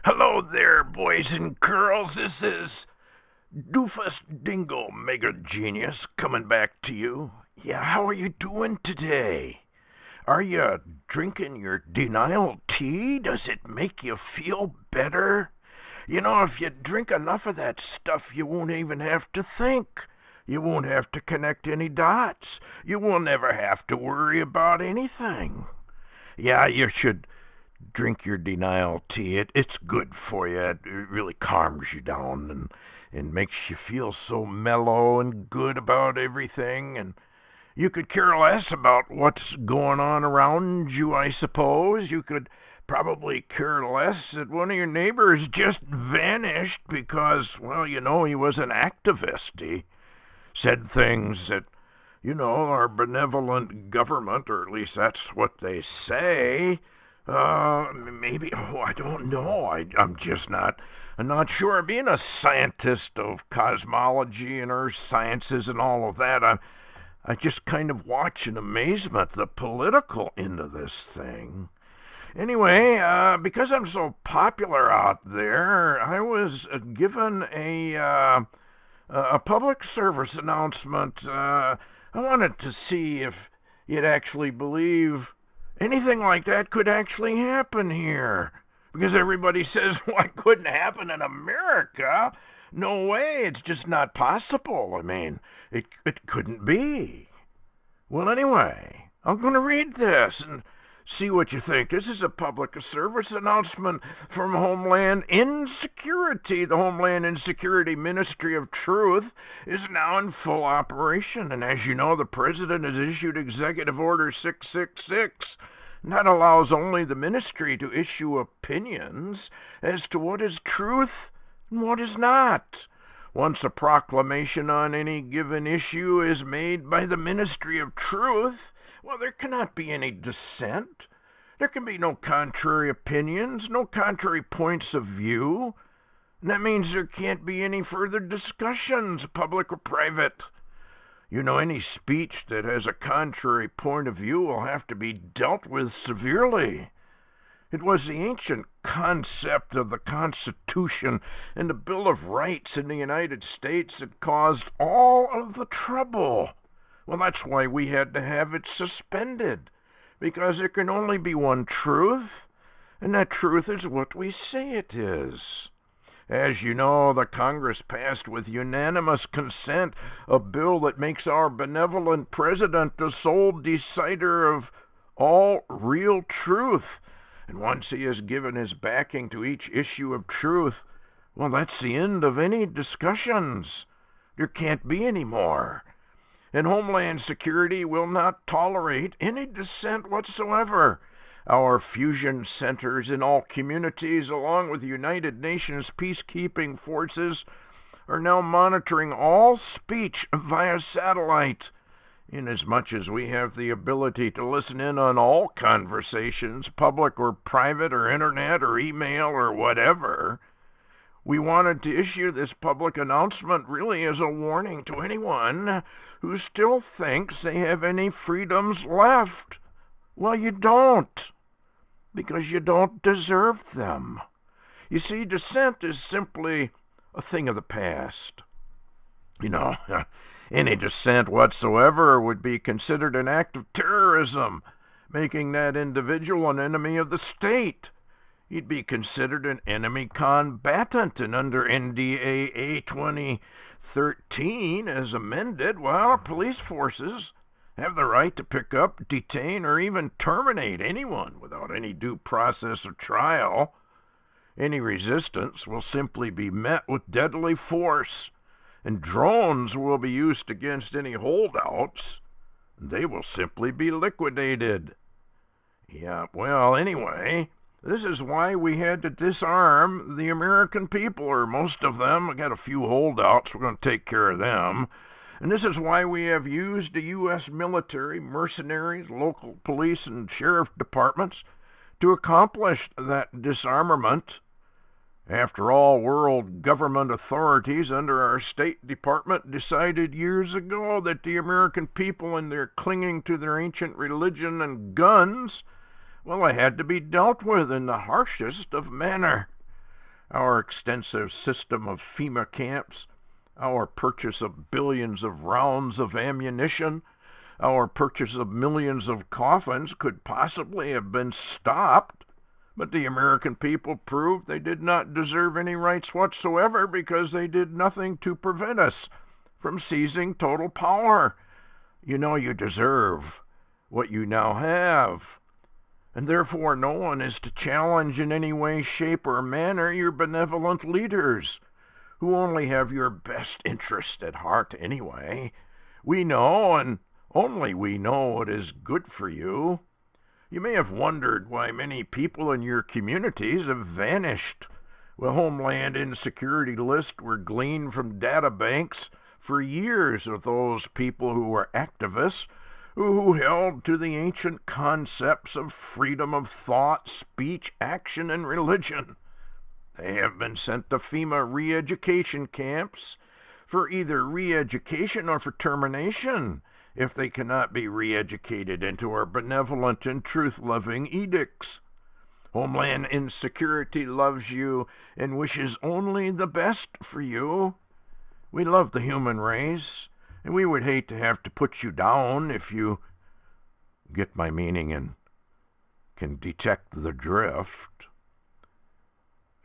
Hello there, boys and girls. This is Doofus Dingo Mega Genius coming back to you. Yeah, how are you doing today? Are you drinking your denial tea? Does it make you feel better? You know, if you drink enough of that stuff, you won't even have to think. You won't have to connect any dots. You will never have to worry about anything. Yeah, you should drink your denial tea. It's good for you. It really calms you down and makes you feel so mellow and good about everything. And you could care less about what's going on around you, I suppose. You could probably care less that one of your neighbors just vanished because, well, he was an activist. He said things that, our benevolent government, or at least that's what they say, maybe, I don't know. I'm not sure. Being a scientist of cosmology and earth sciences and all of that, I just kind of watch in amazement the political end of this thing. Anyway, because I'm so popular out there, I was given a public service announcement. I wanted to see if you'd actually believe anything like that could actually happen here. Because everybody says, well, it couldn't happen in America. No way, it's just not possible. I mean, it couldn't be. Well, anyway, I'm going to read this and see what you think. This is a public service announcement from Homeland Insecurity. The Homeland Insecurity Ministry of Truth is now in full operation. And as you know, the President has issued Executive Order 666. And that allows only the ministry to issue opinions as to what is truth and what is not. Once a proclamation on any given issue is made by the Ministry of Truth, well, there cannot be any dissent. There can be no contrary opinions, no contrary points of view. And that means there can't be any further discussions, public or private. Any speech that has a contrary point of view will have to be dealt with severely. It was the ancient concept of the Constitution and the Bill of Rights in the United States that caused all of the trouble. Well, that's why we had to have it suspended, because there can only be one truth, and that truth is what we say it is. As you know, the Congress passed with unanimous consent a bill that makes our benevolent president the sole decider of all real truth. And once he has given his backing to each issue of truth, well, that's the end of any discussions. There can't be any more. And Homeland Security will not tolerate any dissent whatsoever. Our fusion centers in all communities, along with United Nations peacekeeping forces, are now monitoring all speech via satellite. Inasmuch as we have the ability to listen in on all conversations, public or private or internet or email or whatever, we wanted to issue this public announcement really as a warning to anyone who still thinks they have any freedoms left. Well, you don't, because you don't deserve them. You see, dissent is simply a thing of the past. Any dissent whatsoever would be considered an act of terrorism, making that individual an enemy of the state. He'd be considered an enemy combatant, and under NDAA 2013, as amended, well, our police forces have the right to pick up, detain, or even terminate anyone without any due process or trial. Any resistance will simply be met with deadly force, and drones will be used against any holdouts. They will simply be liquidated. Yeah, well, anyway, this is why we had to disarm the American people, or most of them. We got a few holdouts. We're going to take care of them. And this is why we have used the U.S. military, mercenaries, local police, and sheriff departments to accomplish that disarmament. After all, world government authorities under our State Department decided years ago that the American people and their clinging to their ancient religion and guns, well, they had to be dealt with in the harshest of manner. our extensive system of FEMA camps, our purchase of billions of rounds of ammunition, our purchase of millions of coffins could possibly have been stopped, but the American people proved they did not deserve any rights whatsoever because they did nothing to prevent us from seizing total power. You know you deserve what you now have, and therefore no one is to challenge in any way, shape, or manner your benevolent leaders, who only have your best interest at heart anyway. We know, and only we know, what is good for you. You may have wondered why many people in your communities have vanished. Well, Homeland Insecurity lists were gleaned from data banks for years of those people who were activists, who held to the ancient concepts of freedom of thought, speech, action, and religion. They have been sent to FEMA re-education camps for either re-education or for termination, if they cannot be re-educated into our benevolent and truth-loving edicts. Homeland Insecurity loves you and wishes only the best for you. We love the human race, and we would hate to have to put you down, if you get my meaning and can detect the drift.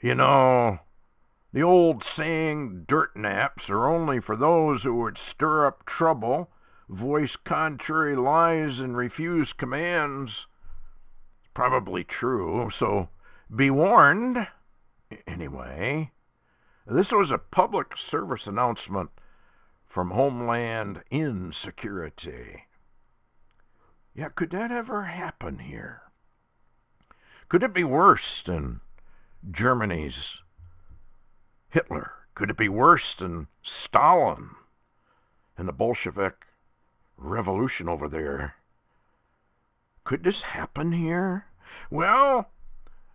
You know, the old saying, dirt naps are only for those who would stir up trouble, voice contrary lies, and refuse commands. Probably true, so be warned. Anyway, this was a public service announcement from Homeland Insecurity. Yeah, could that ever happen here? Could it be worse than Germany's Hitler? Could it be worse than Stalin and the Bolshevik revolution over there? Could this happen here? Well,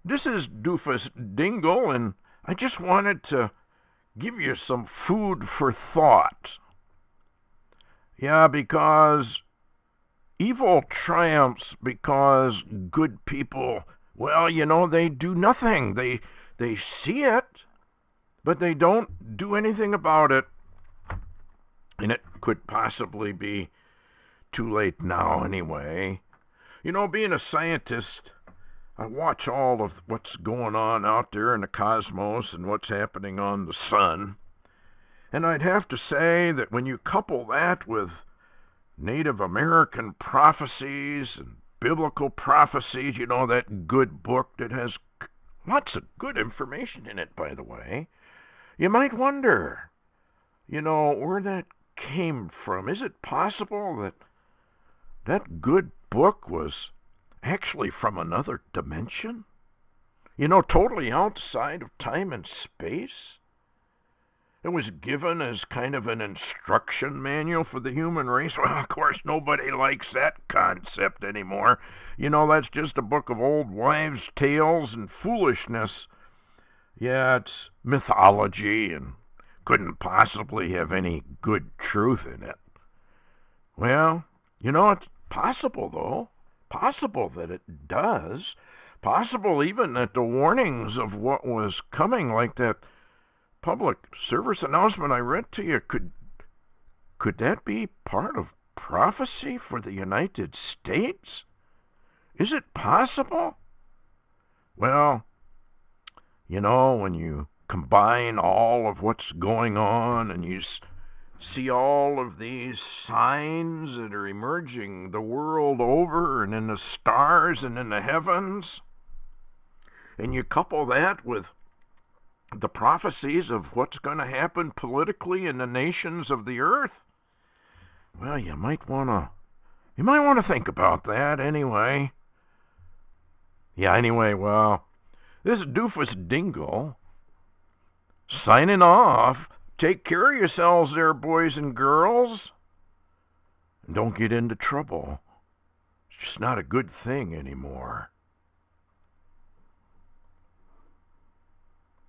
this is Doofuss Dingle, and I just wanted to give you some food for thought. Yeah, because evil triumphs because good people, well, you know, they do nothing. They see it, but they don't do anything about it. And it could possibly be too late now anyway. You know, being a scientist, I watch all of what's going on out there in the cosmos and what's happening on the sun. And I'd have to say that when you couple that with Native American prophecies and biblical prophecies, you know, that good book that has lots of good information in it, by the way, you might wonder, you know, where that came from. Is it possible that that good book was actually from another dimension? You know, totally outside of time and space? It was given as kind of an instruction manual for the human race. Well, of course, nobody likes that concept anymore. You know, that's just a book of old wives' tales and foolishness. Yeah, it's mythology and couldn't possibly have any good truth in it. Well, you know, it's possible, though. Possible that it does. Possible even that the warnings of what was coming, like that public service announcement I read to you, could that be part of prophecy for the United States? Is it possible? Well, you know, when you combine all of what's going on and you see all of these signs that are emerging the world over and in the stars and in the heavens, and you couple that with the prophecies of what's going to happen politically in the nations of the earth, well, you might want to think about that anyway. Yeah, anyway, well, this is Doofuss Dingle signing off. Take care of yourselves there, boys and girls. And don't get into trouble. It's just not a good thing anymore.